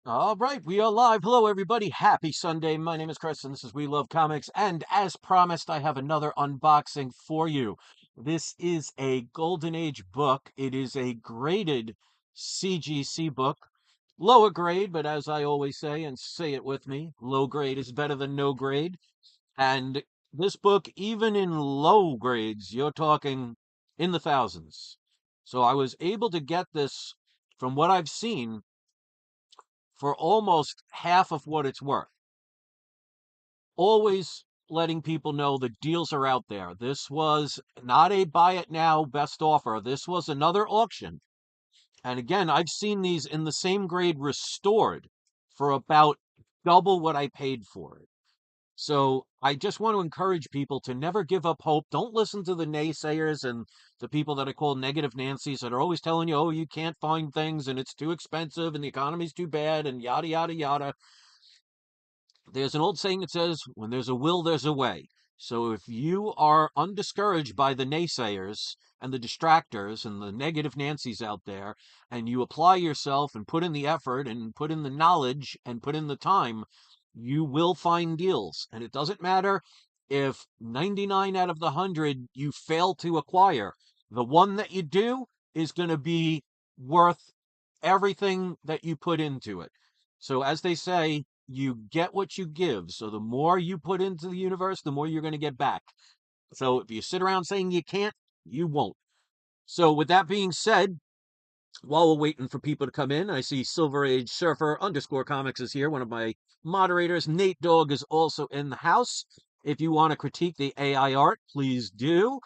All right, we are live. Hello, everybody. Happy Sunday. My name is Chris, and this is We Love Comics. And as promised, I have another unboxing for you. This is a Golden Age book. It is a graded CGC book. Lower grade, but as I always say, and say it with me, low grade is better than no grade. And this book, even in low grades, you're talking in the thousands. So I was able to get this, from what I've seen, for almost half of what it's worth. Always letting people know the deals are out there. This was not a buy it now best offer. This was another auction. And again, I've seen these in the same grade restored for about double what I paid for it. So I just want to encourage people to never give up hope. Don't listen to the naysayers and the people that I call negative Nancy's that are always telling you, oh, you can't find things and it's too expensive and the economy's too bad and yada, yada, yada. There's an old saying that says, when there's a will, there's a way. So if you are undiscouraged by the naysayers and the distractors and the negative Nancy's out there, and you apply yourself and put in the effort and put in the knowledge and put in the time, you will find deals. And it doesn't matter if 99 out of the 100 you fail to acquire. The one that you do is going to be worth everything that you put into it. So as they say, you get what you give. So the more you put into the universe, the more you're going to get back. So if you sit around saying you can't, you won't. So with that being said, while we're waiting for people to come in, I see Silver Age Surfer underscore comics is here. One of my moderators. Nate Dogg is also in the house. If you want to critique the AI art, please do.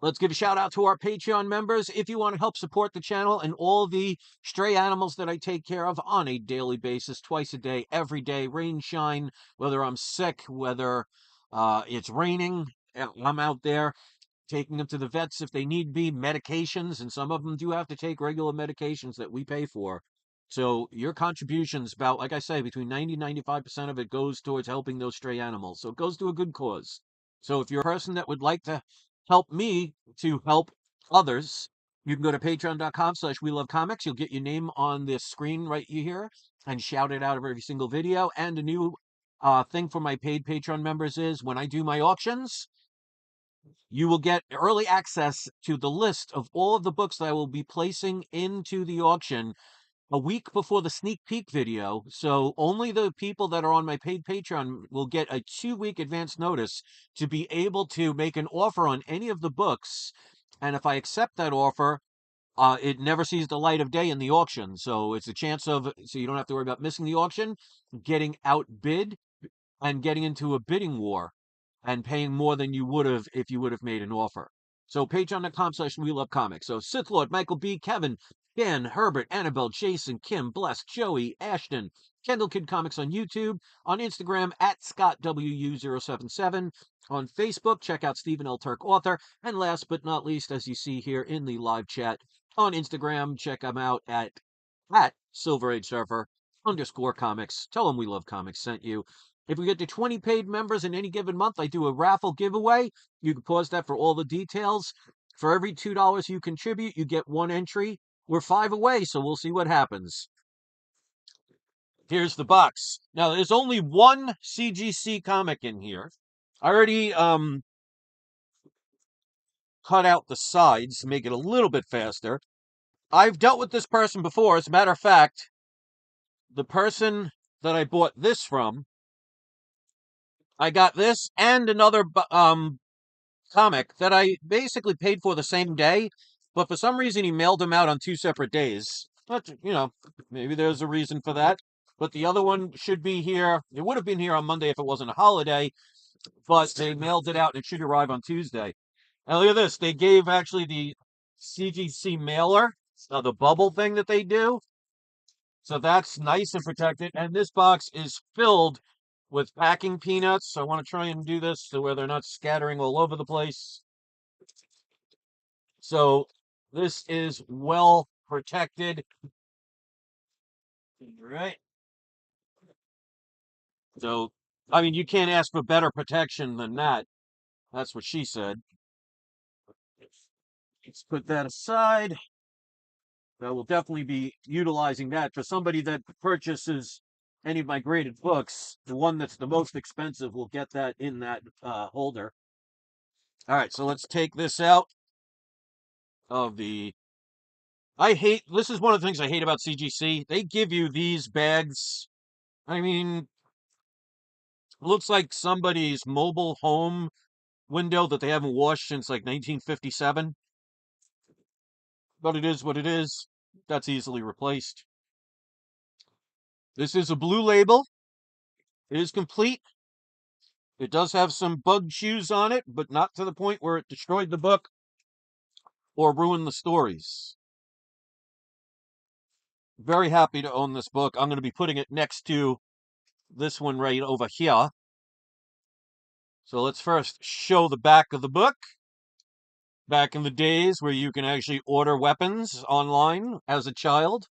Let's give a shout out to our Patreon members. If you want to help support the channel and all the stray animals that I take care of on a daily basis, twice a day, every day, rain, shine, whether I'm sick, whether it's raining, I'm out there taking them to the vets if they need be, medications, and some of them do have to take regular medications that we pay for. So your contributions, about, like I say, between 90 and 95% of it goes towards helping those stray animals. So it goes to a good cause. So if you're a person that would like to help me to help others, you can go to patreon.com/we love comics. You'll get your name on this screen right here and shout it out of every single video. And a new thing for my paid Patreon members is when I do my auctions, you will get early access to the list of all of the books that I will be placing into the auction a week before the sneak peek video. So only the people that are on my paid Patreon will get a 2 week advance notice to be able to make an offer on any of the books. And if I accept that offer, it never sees the light of day in the auction. So it's a chance of, so you don't have to worry about missing the auction, getting outbid, and getting into a bidding war and paying more than you would have if you would have made an offer. So patreon.com/we love comics. So Sith Lord, Michael B, Kevin, Dan, Herbert, Annabelle, Jason, Kim, Bless, Joey, Ashton, Kendall Kid Comics on YouTube, on Instagram at ScottWU077, on Facebook, check out Stephen L. Turk Author, and last but not least, as you see here in the live chat on Instagram, check them out at Silver Age Surfer underscore comics. Tell them We Love Comics sent you. If we get to 20 paid members in any given month, I do a raffle giveaway. You can pause that for all the details. For every $2 you contribute, you get one entry. We're 5 away, so we'll see what happens. Here's the box. Now, there's only one CGC comic in here. I already cut out the sides to make it a little bit faster. I've dealt with this person before. As a matter of fact, the person that I bought this from, I got this and another comic that I basically paid for the same day, but for some reason he mailed them out on 2 separate days. But, maybe there's a reason for that. But the other one should be here. It would have been here on Monday if it wasn't a holiday, but they mailed it out and it should arrive on Tuesday. Now look at this. They gave actually the CGC mailer, the bubble thing that they do. So that's nice and protected. And this box is filled with packing peanuts. So I want to try and do this so where they're not scattering all over the place. So this is well protected. Right. So, I mean, you can't ask for better protection than that. That's what she said. Let's put that aside. I will definitely be utilizing that for somebody that purchases any of my graded books. The one that's the most expensive will get that in that holder. All right, so let's take this out of the. I hate. This is one of the things I hate about CGC. They give you these bags. I mean, looks like somebody's mobile home window that they haven't washed since like 1957. But it is what it is. That's easily replaced. This is a blue label. It is complete. It does have some bug shoes on it, but not to the point where it destroyed the book or ruined the stories. Very happy to own this book. I'm going to be putting it next to this one right over here. So let's first show the back of the book. Back in the days where you can actually order weapons online as a child,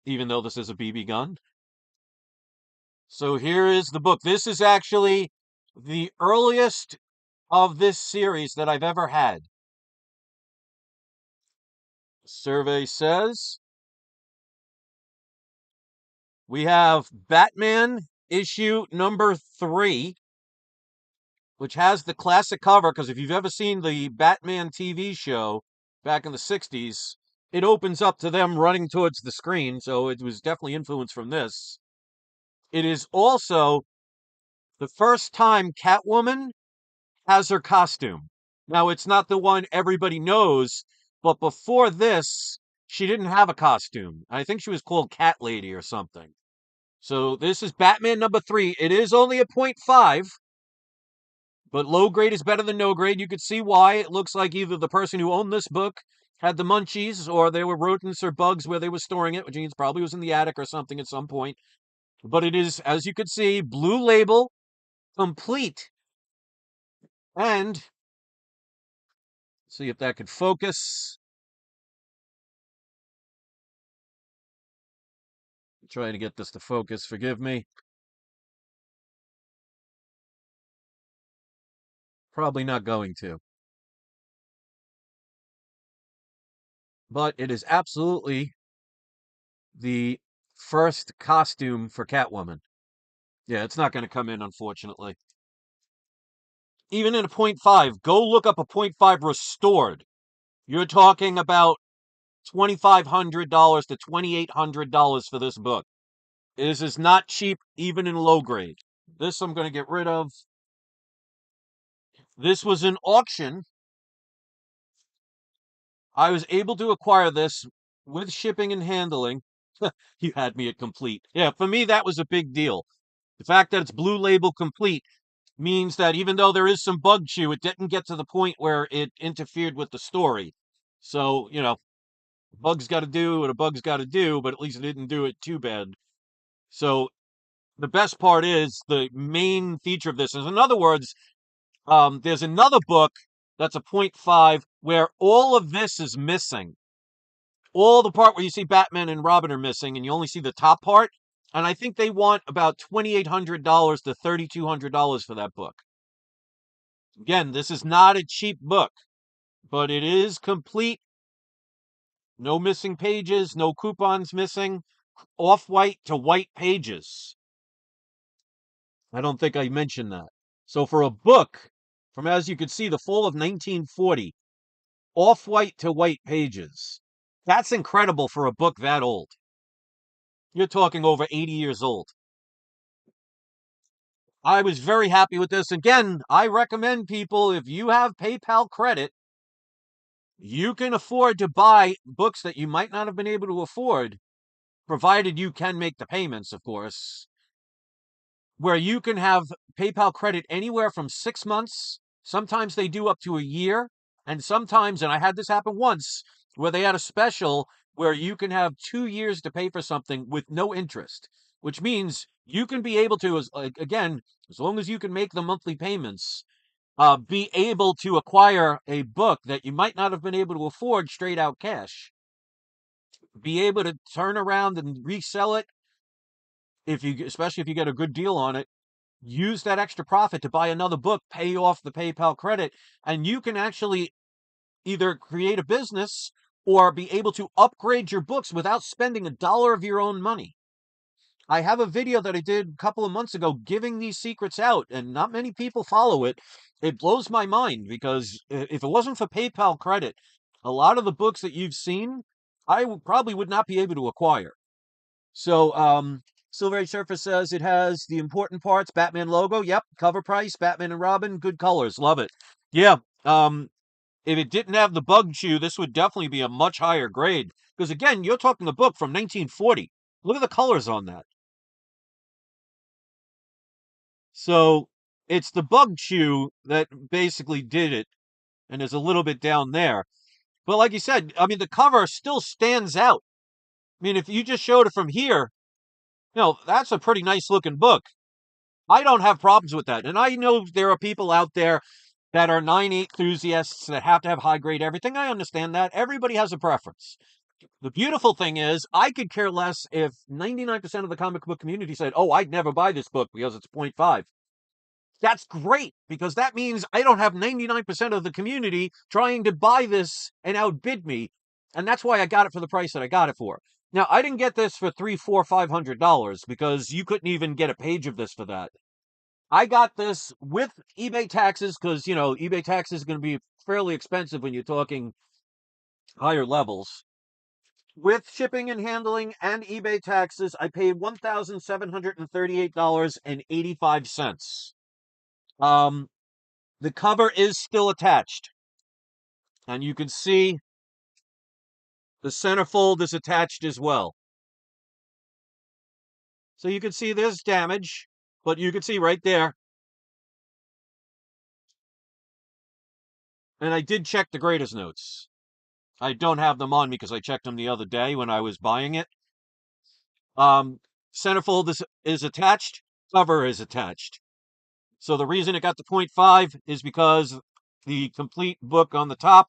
even though this is a BB gun. So here is the book. This is actually the earliest of this series that I've ever had. Survey says we have Batman issue number 3, which has the classic cover, because if you've ever seen the Batman TV show back in the 60s, it opens up to them running towards the screen, so it was definitely influenced from this. It is also the first time Catwoman has her costume. Now, it's not the one everybody knows, but before this, she didn't have a costume. I think she was called Cat Lady or something. So this is Batman number 3. It is only a 0.5, but low grade is better than no grade. You could see why. It looks like either the person who owned this book had the munchies, or there were rodents or bugs where they were storing it, which means probably was in the attic or something at some point. But it is, as you can see, blue label, complete. And see if that could focus. Trying to get this to focus, forgive me. Probably not going to. But it is absolutely the first costume for Catwoman. Yeah, it's not going to come in, unfortunately. Even in a 0.5, go look up a 0.5 restored. You're talking about $2,500 to $2,800 for this book. This is not cheap, even in low grade. This I'm going to get rid of. This was an auction. I was able to acquire this with shipping and handling. You had me at complete. Yeah, for me, that was a big deal. The fact that it's blue label complete means that even though there is some bug chew, it didn't get to the point where it interfered with the story. So, bugs got to do what a bug's got to do, but at least it didn't do it too bad. So the best part is the main feature of this is, in other words, there's another book that's a 0.5 where all of this is missing. All the part where you see Batman and Robin are missing, and you only see the top part. And I think they want about $2,800 to $3,200 for that book. Again, this is not a cheap book, but it is complete. No missing pages, no coupons missing. Off-white to white pages. I don't think I mentioned that. So for a book from, as you can see, the fall of 1940, off-white to white pages. That's incredible for a book that old. You're talking over 80 years old. I was very happy with this. Again, I recommend people, if you have PayPal credit, you can afford to buy books that you might not have been able to afford, provided you can make the payments, of course, where you can have PayPal credit anywhere from 6 months. Sometimes they do up to a year. And sometimes, and I had this happen once, where they had a special where you can have 2 years to pay for something with no interest, which means you can be able to, again, as long as you can make the monthly payments, be able to acquire a book that you might not have been able to afford straight out cash. Be able to turn around and resell it, especially if you get a good deal on it. Use that extra profit to buy another book, pay off the PayPal credit, and you can actually either create a business or be able to upgrade your books without spending a dollar of your own money. I have a video that I did a couple of months ago giving these secrets out, and not many people follow it. It blows my mind because if it wasn't for PayPal credit, a lot of the books that you've seen, probably would not be able to acquire. So, Silver Age Surfer says it has the important parts, Batman logo. Yep, cover price, Batman and Robin, good colors, love it. Yeah, if it didn't have the bug chew, this would definitely be a much higher grade. Because again, you're talking a book from 1940. Look at the colors on that. So it's the bug chew that basically did it, and there's a little bit down there. But like you said, I mean, the cover still stands out. I mean, if you just showed it from here, that's a pretty nice looking book. I don't have problems with that. And I know there are people out there that are 9.8 enthusiasts that have to have high grade everything. I understand that. Everybody has a preference. The beautiful thing is, I could care less if 99% of the comic book community said, oh, I'd never buy this book because it's 0.5. That's great because that means I don't have 99% of the community trying to buy this and outbid me. And that's why I got it for the price that I got it for. Now, I didn't get this for $300, $400, $500 because you couldn't even get a page of this for that. I got this with eBay taxes because, eBay taxes is going to be fairly expensive when you're talking higher levels. With shipping and handling and eBay taxes, I paid $1,738.85. The cover is still attached, and you can see the centerfold is attached as well. So you can see there's damage, but you can see right there. And I did check the grader's notes. I don't have them on me because I checked them the other day when I was buying it. Centerfold is attached, cover is attached. So the reason it got the 0.5 is because the complete book on the top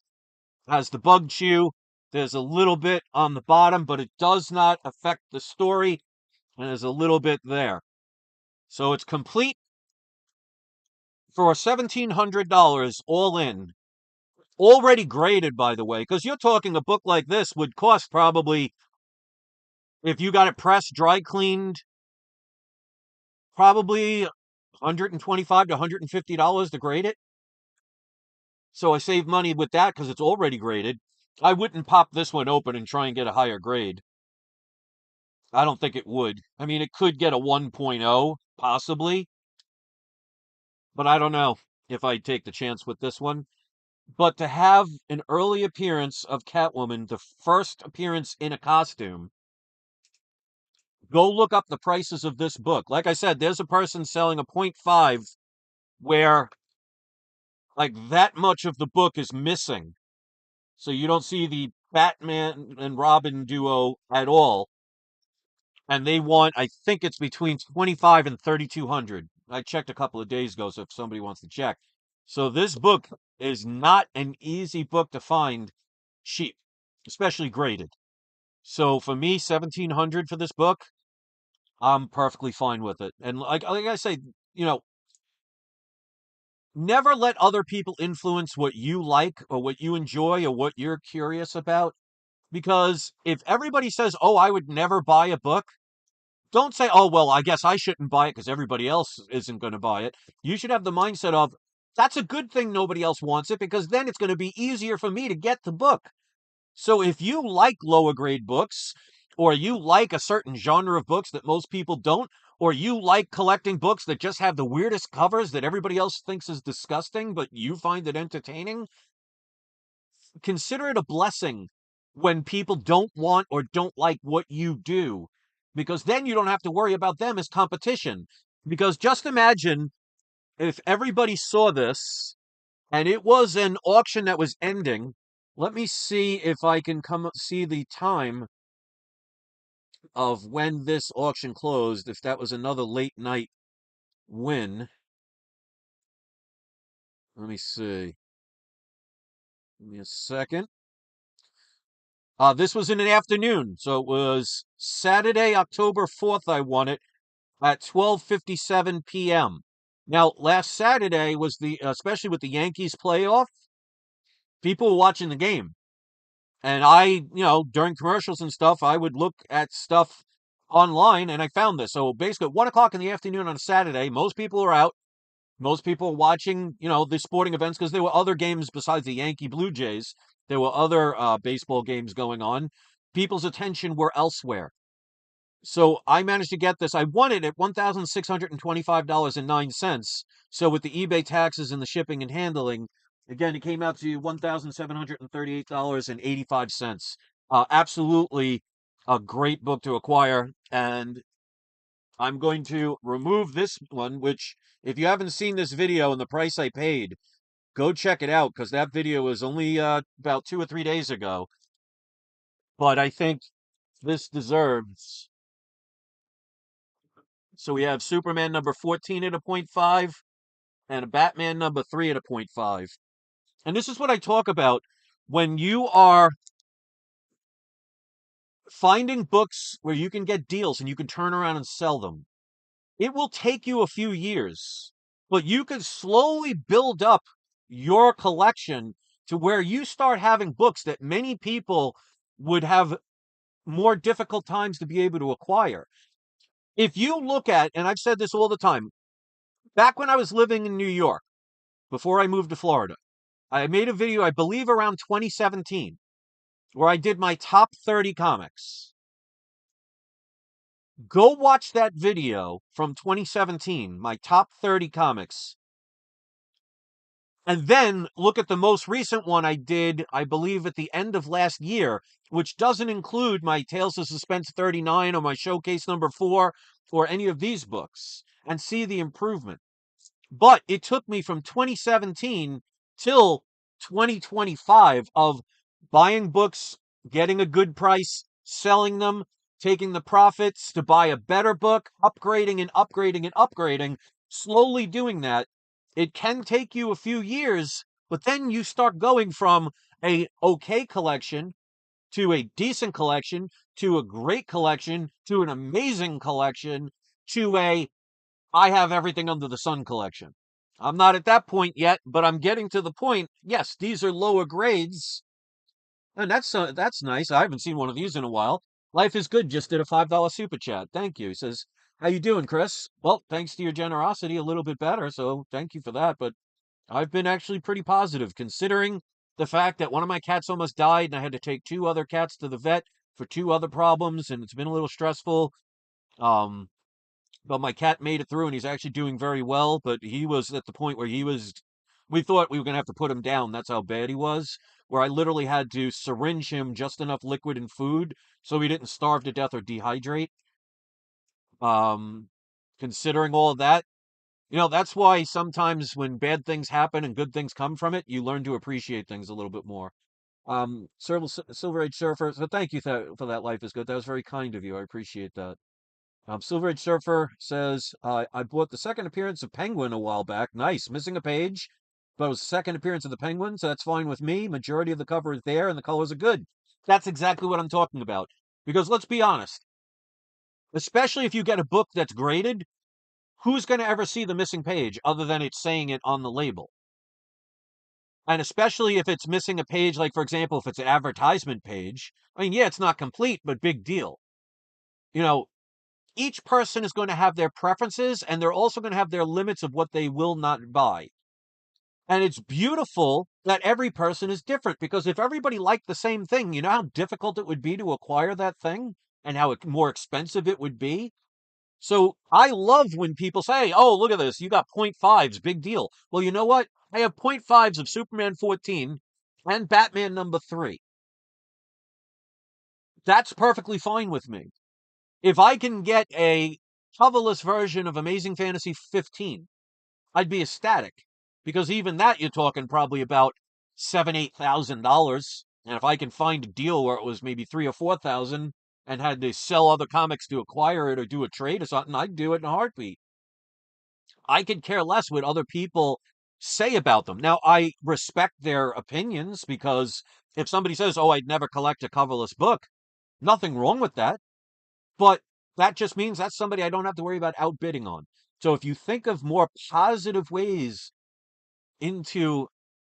has the bug chew. There's a little bit on the bottom, but it does not affect the story. And there's a little bit there. So it's complete for $1,700 all in. Already graded, by the way, because you're talking a book like this would cost probably, if you got it pressed, dry cleaned, probably $125 to $150 to grade it. So I save money with that because it's already graded. I wouldn't pop this one open and try and get a higher grade. I don't think it would. I mean, it could get a 1.0, possibly, but I don't know if I'd take the chance with this one. But to have an early appearance of Catwoman, the first appearance in a costume, go look up the prices of this book. Like I said, there's a person selling a 0.5 where like that much of the book is missing. So you don't see the Batman and Robin duo at all. And they want, I think it's between 25 and 3,200. I checked a couple of days ago, so if somebody wants to check. So this book is not an easy book to find cheap, especially graded. So for me, 1,700 for this book, I'm perfectly fine with it. And like I say, never let other people influence what you like or what you enjoy or what you're curious about. Because if everybody says, oh, I would never buy a book, don't say, oh, well, I guess I shouldn't buy it because everybody else isn't going to buy it. You should have the mindset of, that's a good thing nobody else wants it because then it's going to be easier for me to get the book. So if you like lower grade books, or you like a certain genre of books that most people don't, or you like collecting books that just have the weirdest covers that everybody else thinks is disgusting, but you find it entertaining, consider it a blessing when people don't want or don't like what you do, because then you don't have to worry about them as competition. Because just imagine if everybody saw this and it was an auction that was ending. Let me see if I can come see the time of when this auction closed, if that was another late night win. Let me see. Give me a second. This was in an afternoon, so it was Saturday, October 4th. I won it at 12:57 p.m. Now, last Saturday was especially with the Yankees playoff, People were watching the game. And I, during commercials and stuff, I would look at stuff online and I found this. So basically, at 1 o'clock in the afternoon on a Saturday, most people are out. Most people are watching, the sporting events because there were other games besides the Yankee Blue Jays. There were other baseball games going on. People's attention were elsewhere. So I managed to get this. I won it at $1,625.09. So with the eBay taxes and the shipping and handling, again, it came out to $1,738.85. Absolutely a great book to acquire. And I'm going to remove this one, which if you haven't seen this video and the price I paid, go check it out because that video was only about 2 or 3 days ago. But I think this deserves. So we have Superman number 14 at a point 0.5 and a Batman number 3 at a point 0.5. And this is what I talk about when you are finding books where you can get deals and you can turn around and sell them. It will take you a few years, but you can slowly build up your collection to where you start having books that many people would have more difficult times to be able to acquire. If you look at, and I've said this all the time, back when I was living in New York, before I moved to Florida, I made a video, I believe around 2017, where I did my top 30 comics. Go watch that video from 2017, my top 30 comics. And then look at the most recent one I did, I believe at the end of last year, which doesn't include my Tales of Suspense 39 or my Showcase number 4 or any of these books, and see the improvement. But it took me from 2017 till 2025 of buying books, getting a good price, selling them, taking the profits to buy a better book, upgrading and upgrading and upgrading, slowly doing that. It can take you a few years, but then you start going from a okay collection to a decent collection to a great collection to an amazing collection to a I have everything under the sun collection. I'm not at that point yet, but I'm getting to the point. Yes, these are lower grades, and that's nice. I haven't seen one of these in a while. Life is good. Just did a $5 super chat. Thank you. He says, "How you doing, Chris?" Well, thanks to your generosity, a little bit better. So thank you for that. But I've been actually pretty positive, considering the fact that one of my cats almost died, and I had to take two other cats to the vet for two other problems, and it's been a little stressful. Um, but my cat made it through and he's actually doing very well. But he was at the point where we thought we were going to have to put him down. That's how bad he was, where I literally had to syringe him just enough liquid and food so he didn't starve to death or dehydrate. Um, Considering all of that, that's why sometimes when bad things happen and good things come from it, you learn to appreciate things a little bit more. Silver Age Surfer, so thank you for that. Life is good. That was very kind of you. I appreciate that. Silver Age Surfer says, I bought the second appearance of Penguin a while back. Nice. Missing a page, but it was the second appearance of the Penguin, so that's fine with me. Majority of the cover is there and the colors are good. That's exactly what I'm talking about. Because let's be honest, especially if you get a book that's graded, who's going to ever see the missing page other than it's saying it on the label? And especially if it's missing a page, like, for example, if it's an advertisement page, I mean, yeah, it's not complete, but big deal. You know, each person is going to have their preferences and they're also going to have their limits of what they will not buy. And it's beautiful that every person is different because if everybody liked the same thing, you know how difficult it would be to acquire that thing and how more expensive it would be? So I love when people say, "Oh, look at this, you got point .5s, big deal." Well, you know what? I have point .5s of Superman 14 and Batman number 3. That's perfectly fine with me. If I can get a coverless version of Amazing Fantasy 15, I'd be ecstatic. Because even that you're talking probably about $7,000, $8,000. And if I can find a deal where it was maybe 3,000 or 4,000 and had to sell other comics to acquire it or do a trade or something, I'd do it in a heartbeat. I could care less what other people say about them. Now, I respect their opinions because if somebody says, "Oh, I'd never collect a coverless book," nothing wrong with that. But that just means that's somebody I don't have to worry about outbidding on. So if you think of more positive ways into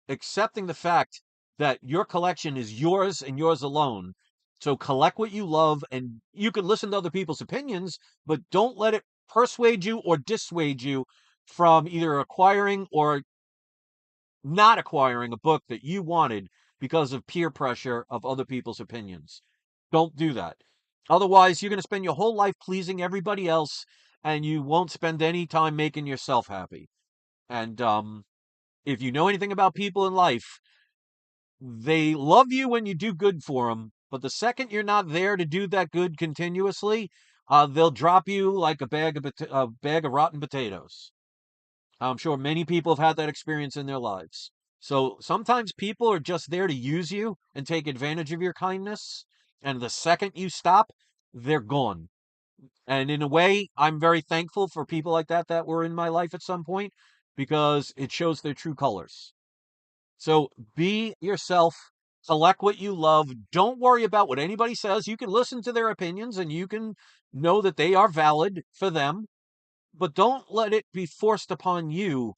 accepting the fact that your collection is yours and yours alone. So collect what you love, and you can listen to other people's opinions, but don't let it persuade you or dissuade you from either acquiring or not acquiring a book that you wanted because of peer pressure of other people's opinions. Don't do that. Otherwise, you're going to spend your whole life pleasing everybody else, and you won't spend any time making yourself happy. And if you know anything about people in life, they love you when you do good for them, but the second you're not there to do that good continuously, they'll drop you like a bag of rotten potatoes. I'm sure many people have had that experience in their lives. So sometimes people are just there to use you and take advantage of your kindness. And the second you stop, they're gone. And in a way, I'm very thankful for people like that were in my life at some point because it shows their true colors. So be yourself, collect what you love. Don't worry about what anybody says. You can listen to their opinions and you can know that they are valid for them, but don't let it be forced upon you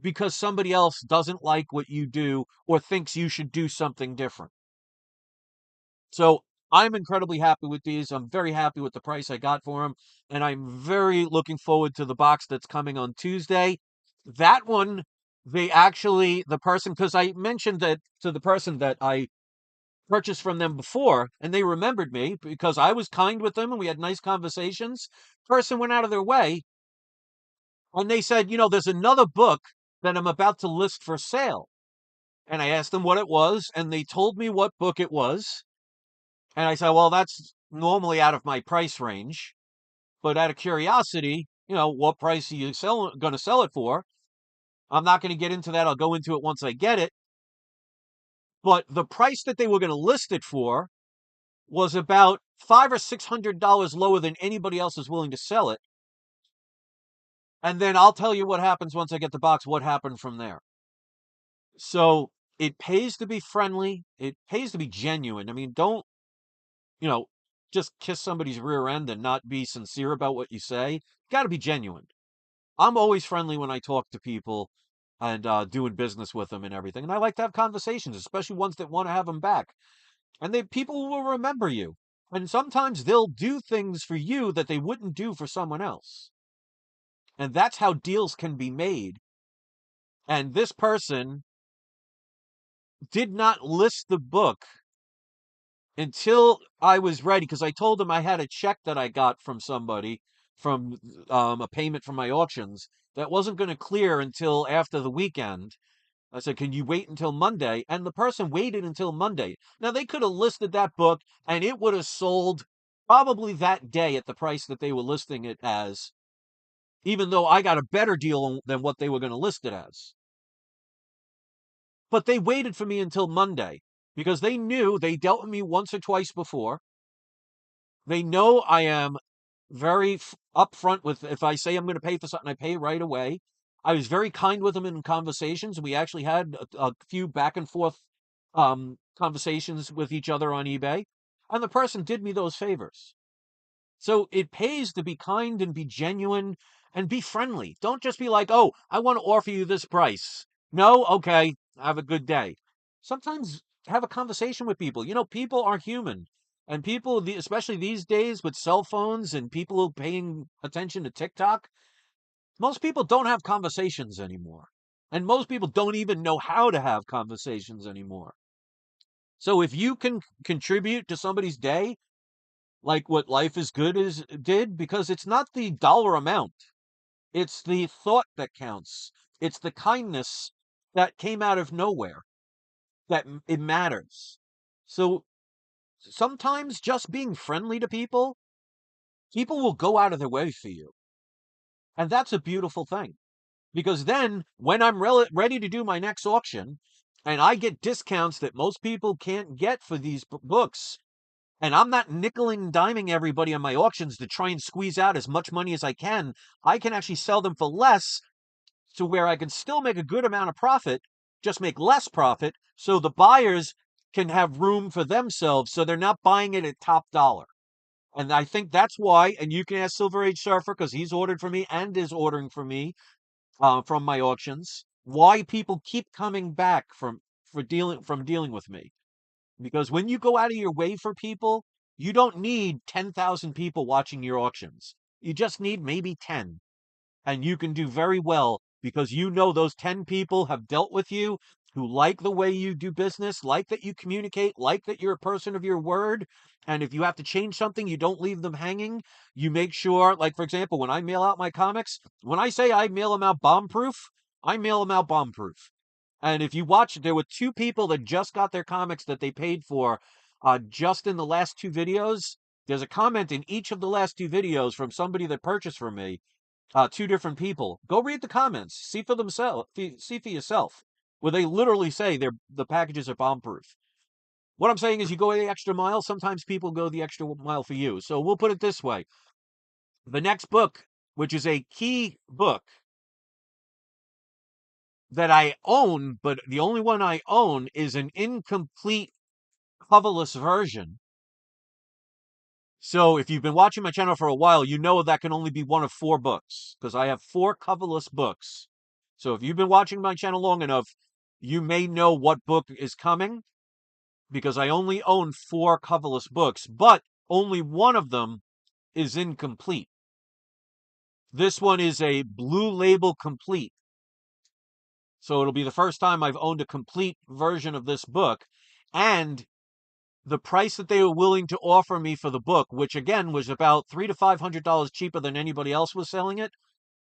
because somebody else doesn't like what you do or thinks you should do something different. So I'm incredibly happy with these. I'm very happy with the price I got for them. And I'm very looking forward to the box that's coming on Tuesday. That one, the person, because I mentioned that to the person that I purchased from them before, and they remembered me because I was kind with them and we had nice conversations. Person went out of their way and they said, there's another book that I'm about to list for sale. And I asked them what it was, and they told me what book it was. And I said, well, that's normally out of my price range. But out of curiosity, what price are you going to sell it for? I'm not going to get into that. I'll go into it once I get it. But the price that they were going to list it for was about $500 or $600 lower than anybody else is willing to sell it. And then I'll tell you what happens once I get the box, what happened from there. So it pays to be friendly. It pays to be genuine. I mean, don't, you know, just kiss somebody's rear end and not be sincere about what you say. Got to be genuine. I'm always friendly when I talk to people and doing business with them and everything. And I like to have conversations, especially ones that want to have them back. And people will remember you. And sometimes they'll do things for you that they wouldn't do for someone else. And that's how deals can be made. And this person did not list the book until I was ready because I told them I had a check that I got from somebody from a payment from my auctions that wasn't going to clear until after the weekend. I said, can you wait until Monday? And the person waited until Monday. Now, they could have listed that book and it would have sold probably that day at the price that they were listing it as, even though I got a better deal than what they were going to list it as. But they waited for me until Monday because they knew they dealt with me once or twice before. They know I am very upfront with if I say I'm going to pay for something, I pay right away. I was very kind with them in conversations. We actually had a few back and forth conversations with each other on eBay, and the person did me those favors. So it pays to be kind and be genuine and be friendly. Don't just be like, oh, I want to offer you this price. No, okay, have a good day. Sometimes have a conversation with people. People are human. And people, especially these days with cell phones and people paying attention to TikTok, most people don't have conversations anymore. And most people don't even know how to have conversations anymore. So if you can contribute to somebody's day, like what Life is Good did, because it's not the dollar amount, it's the thought that counts. It's the kindness that came out of nowhere that it matters. So sometimes just being friendly to people will go out of their way for you. And that's a beautiful thing. Because then when I'm ready to do my next auction and I get discounts that most people can't get for these books, and I'm not nickel and diming everybody on my auctions to try and squeeze out as much money as I can actually sell them for less to where I can still make a good amount of profit, just make less profit so the buyers can have room for themselves so they're not buying it at top dollar. And I think that's why, and you can ask Silver Age Surfer because he's ordered for me and is ordering for me from my auctions, why people keep coming back from dealing with me. Because when you go out of your way for people, you don't need 10,000 people watching your auctions. You just need maybe 10. And you can do very well because you know those 10 people have dealt with you, who like the way you do business, like that you communicate, like that you're a person of your word. And if you have to change something, you don't leave them hanging. You make sure, like, for example, when I mail out my comics, when I say I mail them out bomb proof, I mail them out bomb proof. And if you watch, there were two people that just got their comics that they paid for just in the last two videos. There's a comment in each of the last two videos from somebody that purchased from me, two different people. Go read the comments, see for themselves, see for yourself, where they literally say the packages are bomb proof. What I'm saying is, you go the extra mile. Sometimes people go the extra mile for you. So we'll put it this way: the next book, which is a key book that I own, but the only one I own is an incomplete coverless version. So if you've been watching my channel for a while, you know that can only be one of four books because I have four coverless books. So if you've been watching my channel long enough, you may know what book is coming because I only own four coverless books, but only one of them is incomplete. This one is a Blue Label complete. So it'll be the first time I've owned a complete version of this book. And the price that they were willing to offer me for the book, which again was about $300 to $500 cheaper than anybody else was selling it,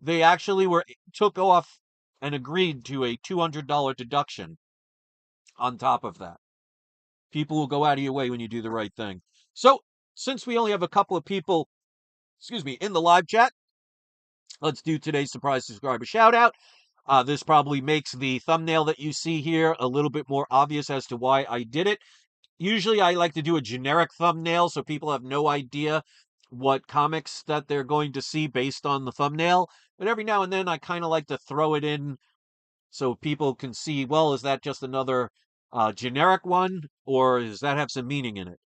they actually took off and agreed to a $200 deduction on top of that. People will go out of your way when you do the right thing. So, since we only have a couple of people, in the live chat, let's do today's surprise subscriber shout out. This probably makes the thumbnail that you see here a little bit more obvious as to why I did it. Usually I like to do a generic thumbnail so people have no idea what comics that they're going to see based on the thumbnail. But every now and then I kind of like to throw it in so people can see, well, is that just another generic one, or does that have some meaning in it?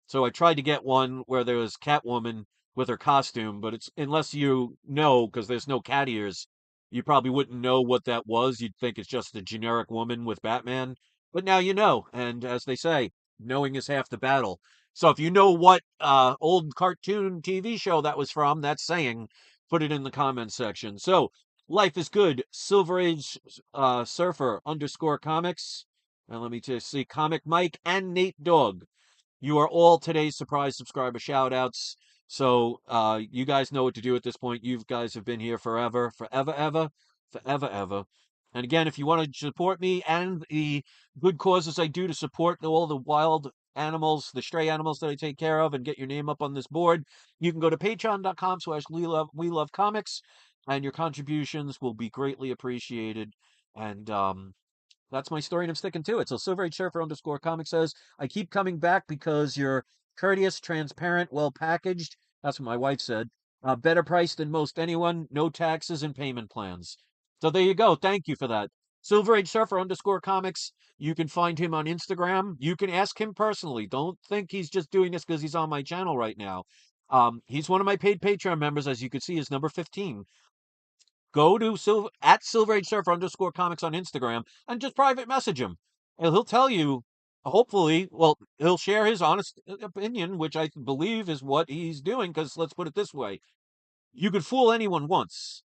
So I tried to get one where there was Catwoman with her costume, but it's, unless you know, because there's no cat ears, you probably wouldn't know what that was. You'd think it's just a generic woman with Batman. But now you know, and as they say, knowing is half the battle. So if you know what old cartoon TV show that was from, that's saying, put it in the comments section. So Life is Good, Silver Age Surfer underscore comics. And let me just see, Comic Mike and Nate Dogg. You are all today's surprise subscriber shout outs. So you guys know what to do at this point. You guys have been here forever, forever, ever, forever, ever. And again, if you want to support me and the good causes I do to support all the wild animals, the stray animals that I take care of, and get your name up on this board, you can go to patreon.com/we love comics, and your contributions will be greatly appreciated. And that's my story, and I'm sticking to it. So Silver Age Surfer underscore comic says, I keep coming back because you're courteous, transparent, well packaged. That's what my wife said. Better price than most anyone, no taxes and payment plans. So there you go. Thank you for that. Silver Age Surfer underscore comics. You can find him on Instagram. You can ask him personally. Don't think he's just doing this because he's on my channel right now. He's one of my paid Patreon members. As you can see, is number 15. Go to Silver Age Surfer underscore comics on Instagram and just private message him. And he'll tell you, hopefully, well, he'll share his honest opinion, which I believe is what he's doing, because let's put it this way. You could fool anyone once.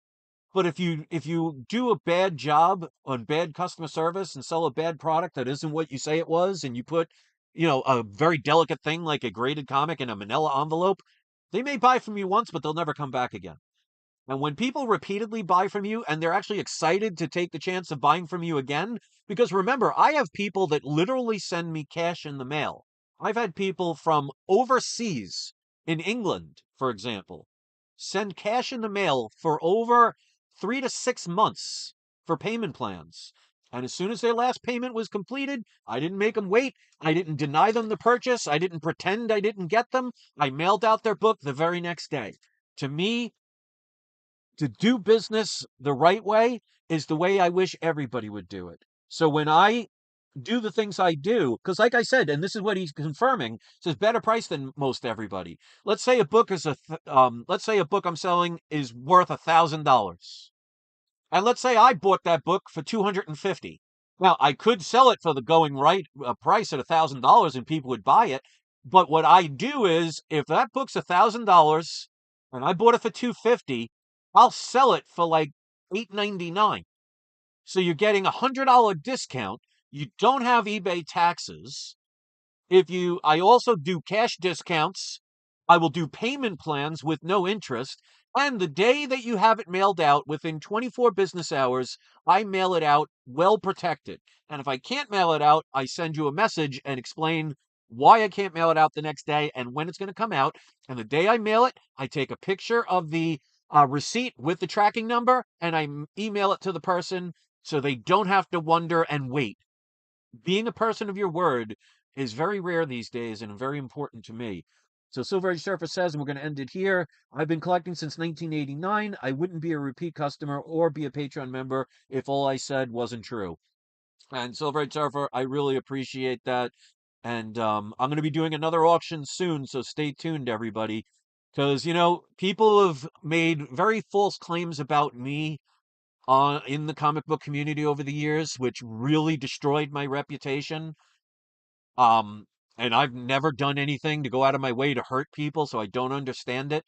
But if you do a bad job on bad customer service and sell a bad product that isn't what you say it was, and you put, a very delicate thing like a graded comic in a manila envelope, they may buy from you once, but they'll never come back again. And when people repeatedly buy from you and they're actually excited to take the chance of buying from you again, because remember, I have people that literally send me cash in the mail. I've had people from overseas, in England, for example, send cash in the mail for over 3 to 6 months for payment plans. And as soon as their last payment was completed, I didn't make them wait. I didn't deny them the purchase. I didn't pretend I didn't get them. I mailed out their book the very next day. To me, to do business the right way is the way I wish everybody would do it. So when I do the things I do, because like I said, and this is what he's confirming, says better price than most everybody. Let's say a book is let's say a book I'm selling is worth $1,000, and let's say I bought that book for $250. Now, I could sell it for the going right price at $1,000 and people would buy it. But what I do is, if that book's $1,000 and I bought it for 250, I'll sell it for like 8.99. So you're getting $100 discount. You don't have eBay taxes. I also do cash discounts. I will do payment plans with no interest. And the day that you have it mailed out, within 24 business hours, I mail it out well protected. And if I can't mail it out, I send you a message and explain why I can't mail it out the next day and when it's going to come out. And the day I mail it, I take a picture of the receipt with the tracking number and email it to the person so they don't have to wonder and wait. Being a person of your word is very rare these days and very important to me. So Silver Edge Surfer says, and we're going to end it here. I've been collecting since 1989. I wouldn't be a repeat customer or be a Patreon member if all I said wasn't true. And Silver Edge Surfer, I really appreciate that. And I'm going to be doing another auction soon, so stay tuned, everybody. Because, people have made very false claims about me in the comic book community over the years, which really destroyed my reputation. Um, and I've never done anything to go out of my way to hurt people, so I don't understand it.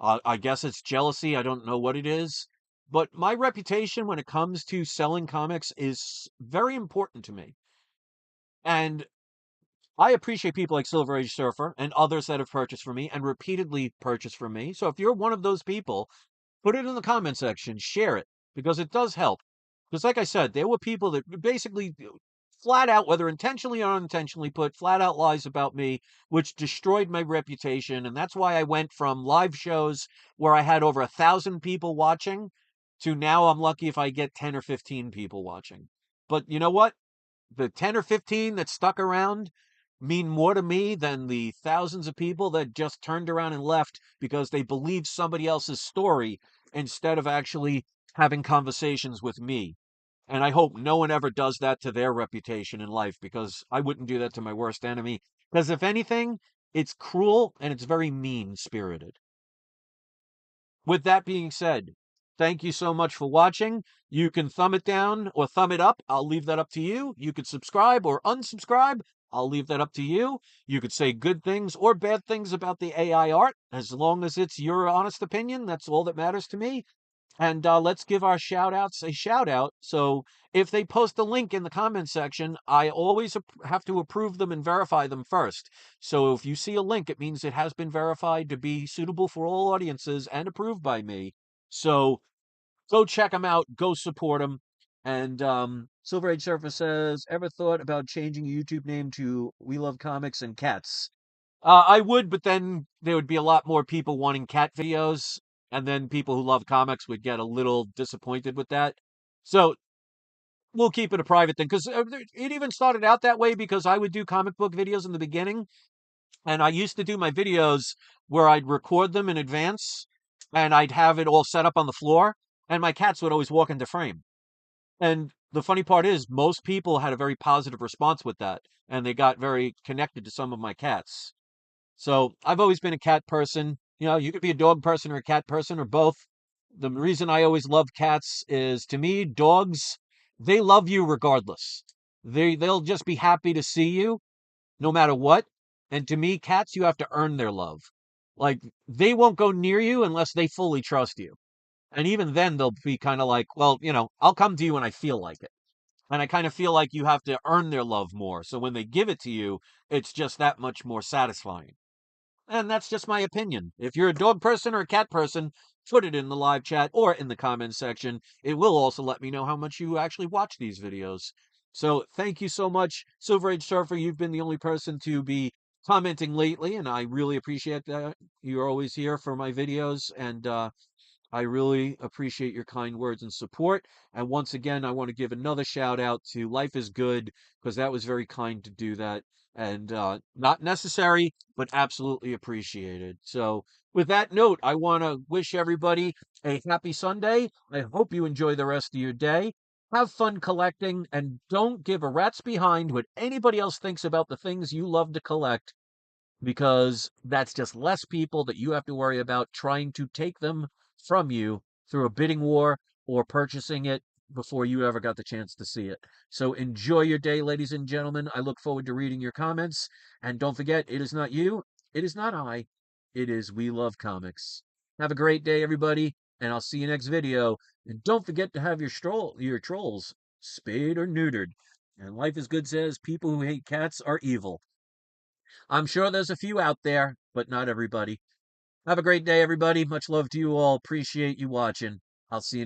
I guess it's jealousy. I don't know what it is. But my reputation when it comes to selling comics is very important to me. And I appreciate people like Silver Age Surfer and others that have purchased from me and repeatedly purchased from me. So if you're one of those people, put it in the comment section, share it, because it does help. Because, like I said, there were people that basically flat out, whether intentionally or unintentionally, put flat out lies about me, which destroyed my reputation. And that's why I went from live shows where I had over 1,000 people watching to now I'm lucky if I get 10 or 15 people watching. But you know what? The 10 or 15 that stuck around mean more to me than the thousands of people that just turned around and left because they believed somebody else's story instead of actually having conversations with me. And I hope no one ever does that to their reputation in life, because I wouldn't do that to my worst enemy. Because if anything, it's cruel and it's very mean spirited. With that being said, thank you so much for watching. You can thumb it down or thumb it up. I'll leave that up to you. You could subscribe or unsubscribe. I'll leave that up to you. You could say good things or bad things about the AI art. As long as it's your honest opinion, that's all that matters to me. And let's give our shout outs a shout out. So if they post a link in the comment section, I always have to approve them and verify them first. So if you see a link, it means it has been verified to be suitable for all audiences and approved by me. So go check them out, go support them. And Silver Age Surfer says, ever thought about changing your YouTube name to We Love Comics and Cats? I would, but then there would be a lot more people wanting cat videos, and then people who love comics would get a little disappointed with that. So we'll keep it a private thing, because it even started out that way because I would do comic book videos in the beginning, and I used to do my videos where I'd record them in advance, and I'd have it all set up on the floor, and my cats would always walk into frame. And the funny part is, most people had a very positive response with that, and they got very connected to some of my cats. So I've always been a cat person. You could be a dog person or a cat person or both. The reason I always love cats is, to me, dogs, they love you regardless. They'll just be happy to see you no matter what. And to me, cats, you have to earn their love. Like, they won't go near you unless they fully trust you. And even then they'll be kind of like, well, I'll come to you when I feel like it. And I kind of feel like you have to earn their love more. So when they give it to you, it's just that much more satisfying. And that's just my opinion. If you're a dog person or a cat person, put it in the live chat or in the comments section. It will also let me know how much you actually watch these videos. So thank you so much, Silver Age Surfer. You've been the only person to be commenting lately, and I really appreciate that. You're always here for my videos, and I really appreciate your kind words and support. And once again, I want to give another shout out to Life is Good, because that was very kind to do that. And not necessary, but absolutely appreciated. So, with that note, I want to wish everybody a happy Sunday. I hope you enjoy the rest of your day. Have fun collecting, and don't give a rat's behind what anybody else thinks about the things you love to collect, because that's just less people that you have to worry about trying to take them from you through a bidding war or purchasing it before you ever got the chance to see it. So enjoy your day, ladies and gentlemen. I look forward to reading your comments. And don't forget, it is not you, it is not I, it is We Love Comics. Have a great day, everybody, and I'll see you next video. And don't forget to have your trolls spayed or neutered. And Life is Good says people who hate cats are evil. I'm sure there's a few out there, but not everybody. Have a great day, everybody. Much love to you all. Appreciate you watching. I'll see you.